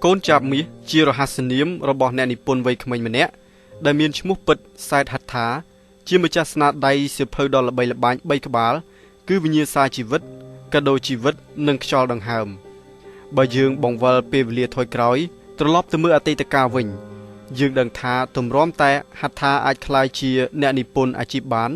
កូនចាប់មាសជារហស្សនាមរបស់អ្នកនិពន្ធវ័យក្មេងម្នាក់ដែលមានឈ្មោះពិតសែតហត្ថាជាម្ចាស់ស្នាដៃសៀវភៅដ៏ល្បីល្បាញ3ក្បាលគឺវិញ្ញាសាជីវិតកាដូជីវិតនិងខ្យល់ដង្ហើមបើយើងបង្វិលពេលវេលាថយក្រោយត្រឡប់ទៅមើលអតីតកាលវិញយើងដឹងថាទម្រាំតែហត្ថាអាចក្លាយជាអ្នកនិពន្ធអាជីពបាន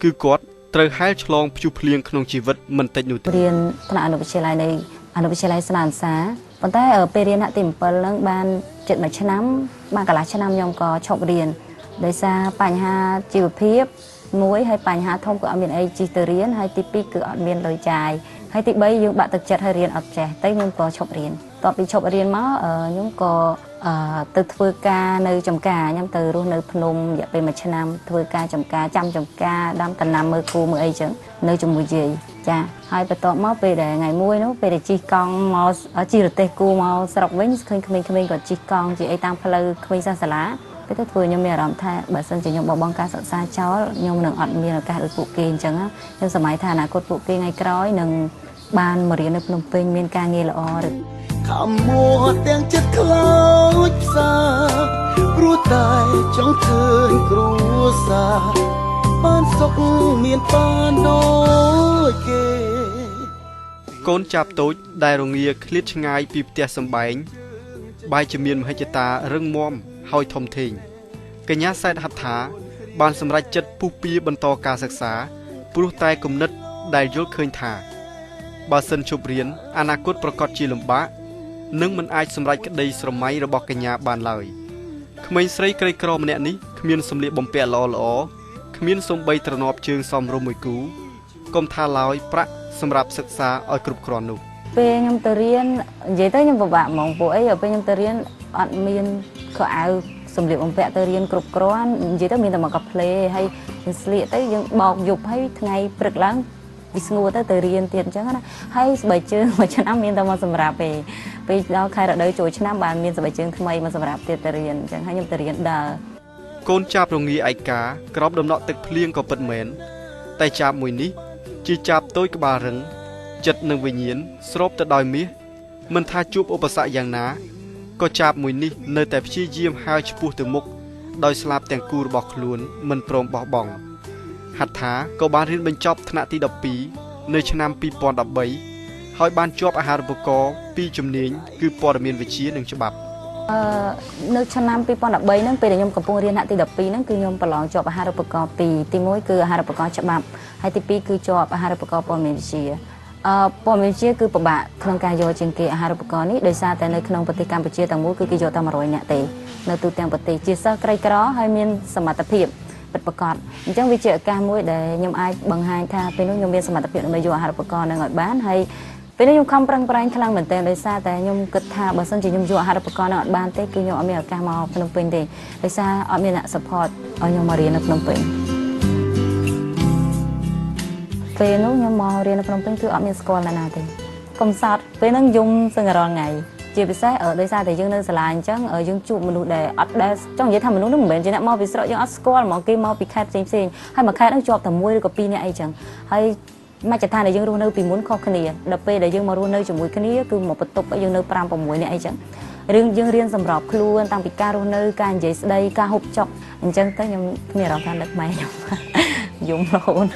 គឺគាត់ត្រូវហែលឆ្លងព្យុះភ្លៀងក្នុងជីវិតមិនតិចនោះទេរៀនថ្នាក់អនុវិទ្យាល័យនៃអនុវិទ្យាល័យស្នានសាប៉ុន្តែពេលរៀនថ្នាក់ទី7ហ្នឹងបានជិត1ឆ្នាំបានកន្លះឆ្នាំខ្ញុំក៏ឈប់រៀនដោយសារបញ្ហាជីវភាពមួយហើយបញ្ហាធំគឺអត់មានអីជិះទៅរៀនហើយទី2គឺអត់មានលុយចាយហើយទី3យើងបាក់ទឹកចិត្តឲ្យរៀនអត់ចេះតែខ្ញុំក៏ឈប់រៀនតបពីឈប់រៀនមកខ្ញុំក៏ទៅធ្វើការនៅចំការខ្ញុំទៅរស់នៅភ្នំរយៈពេល1ឆ្នាំធ្វើការចំការចាំចំការដាំដំណាំមើលគូមើលអីចឹងនៅជាមួយយាយចាហើយបន្ទាប់មកពេលដែលថ្ងៃមួយនោះពេលដែលជិះកង់មកជិះរទេះគូមកស្រុកវិញឃើញក្មេងៗគាត់ជិះកង់ជិះអីតាមផ្លូវក្មេងសាសាឡាពេលទៅធ្វើខ្ញុំមានអារម្មណ៍ថាបើសិនជាខ្ញុំបោះបង់ការសិក្សាចោលខ្ញុំនឹងអត់មានឱកាសដូចពួកគេអញ្ចឹងខ្ញុំសម័យថាអនាគតពួកគេថ្ងៃក្រោយនឹងបានមករៀននៅភ្នំពេញមានការងារល្អឬខំមួទាំងចិត្តខ្លោចផ្សាព្រោះតែចង់ឃើញគ្រួសារបានសុខមានបានដូចគេកូនចាប់តូចដែលរងាឃ្លាតឆ្ងាយពីផ្ទះសម្បែងបែរជាមានមហិច្ឆតារឹងមាំហើយធំធេងកញ្ញាសែតហត្ថាបានសម្រេចចិត្តពុះពៀបន្តការសិក្សាព្រោះតែគំនិតដែលយល់ឃើញថាបើសិនជប់រៀនអនាគតប្រកបជាលំបាកនឹងមិនអាចសម្រេចក្តីស្រមៃរបស់កញ្ញាបានឡើយក្មេងស្រីក្រីក្រម្នាក់នេះគ្មានសម្លៀកបំពាក់ល្អៗគ្មានសូម្បីទ្រនាប់ជើងសមរម្យមួយគូកុំថាឡើយប្រាក់សម្រាប់សិក្សាឲ្យគ្រប់គ្រាន់នោះពេលខ្ញុំទៅរៀននិយាយទៅខ្ញុំពិបាកហ្មងពួកអីពេលខ្ញុំទៅរៀនអត់មានខោអាវសម្លៀកបំពាក់ទៅរៀនគ្រប់គ្រាន់និយាយទៅមានតែមកកាផ្លេហើយយើងស្លៀកទៅយើងបោកយប់ហើយថ្ងៃព្រឹកឡើងវាស្ងួរទៅរៀនទៀតអញ្ចឹងណាហើយស្បែកជើងមួយឆ្នាំមានតែមកសម្រាប់ពេលដល់ខែរដូវចូលឆ្នាំបានមានស្បែកជើងថ្មីមកសម្រាប់ទៀតទៅរៀនអញ្ចឹងហើយខ្ញុំទៅរៀនដើរកូនចាប់រងាឯកាក្រោបដំណក់ទឹកភ្លៀងក៏ពិតមែនតែចាប់មួយនេះជាចាប់តូចក្បាលរឹងចិត្តនិងវិញ្ញាណស្រូបទៅដោយមាសមិនថាជួបឧបសគ្គយ៉ាងណាក៏ចាប់មួយនេះនៅតែព្យាយាមហើរឆ្ពោះទៅមុខដោយស្លាប់ទាំងគូរបស់ខ្លួនមិនព្រមបោះបង់ហត្ថាក៏បានរៀនបញ្ចប់ថ្នាក់ទី12នៅឆ្នាំ2013ហើយបានជាប់អាហារូបករណ៍2ជំនាញគឺព័ត៌មានវិទ្យានិងច្បាប់នៅឆ្នាំ2013ហ្នឹងពេលដែលខ្ញុំកំពុងរៀនថ្នាក់ទី12ហ្នឹងគឺខ្ញុំប្រឡងជាប់អាហារូបករណ៍2ទី1គឺអាហារូបករណ៍ច្បាប់ហើយទី2គឺជាប់អាហារូបករណ៍ព័ត៌មានវិទ្យាព័ត៌មានវិទ្យាគឺពិបាកក្នុងការយកជាងគេអាហារូបករណ៍នេះដោយសារតែនៅក្នុងប្រទេសកម្ពុជាទាំងមូលគឺគេយកតែ100នាក់ទេនៅទូទាំងប្រទេសជាសិស្សក្រីក្រហើយមានសមត្ថភាពពិតប្រាកដអញ្ចឹងវាជាឱកាសមួយដែលខ្ញុំអាចបង្ហាញថាពេលនោះខ្ញុំមានសមត្ថភាពដើម្បីយកអាហារូបករណ៍នឹងឲ្យបានហើយពេលនេះខ្ញុំខំប្រឹងប្រែងខ្លាំងមែនទែនដោយសារតែខ្ញុំគិតថាបើសិនជាខ្ញុំយកអាហារូបករណ៍នឹងអត់បានទេគឺខ្ញុំអត់មានឱកាសមកភ្នំពេញទេដោយសារអត់មានអ្នក support ឲ្យខ្ញុំមករៀននៅភ្នំពេញពេលនោះខ្ញុំមករៀននៅភ្នំពេញគឺអត់មានស្គាល់ណាទេកំសត់ពេលហ្នឹងយំសឹងរាល់ថ្ងៃជាពិសេសដោយសារតែយើងនៅសាលាអញ្ចឹងយើងជួបមនុស្សដែលអត់ដែលចង់និយាយថាមនុស្សនោះមិនមែនជាអ្នកមកពីស្រុកយើងអត់ស្គាល់ហ្មងគេមកពីខេត្តផ្សេងហើយមួយខេត្តហ្នឹងជាប់តែ1ឬក៏2នាក់អីចឹងហើយមជ្ឈដ្ឋានដែលយើងរស់នៅពីមុនខុសគ្នាដល់ពេលដែលយើងមករស់នៅជាមួយគ្នាគឺមកបន្ទប់យើងនៅ5 6នាក់អីចឹងរឿងយើងរៀនសម្របខ្លួនតាំងពីការរស់នៅការនិយាយស្ដីការហូបចុកអញ្ចឹងទៅខ្ញុំមានអារម្មណ៍ថានឹកម៉ែខ្ញុំយំរហូត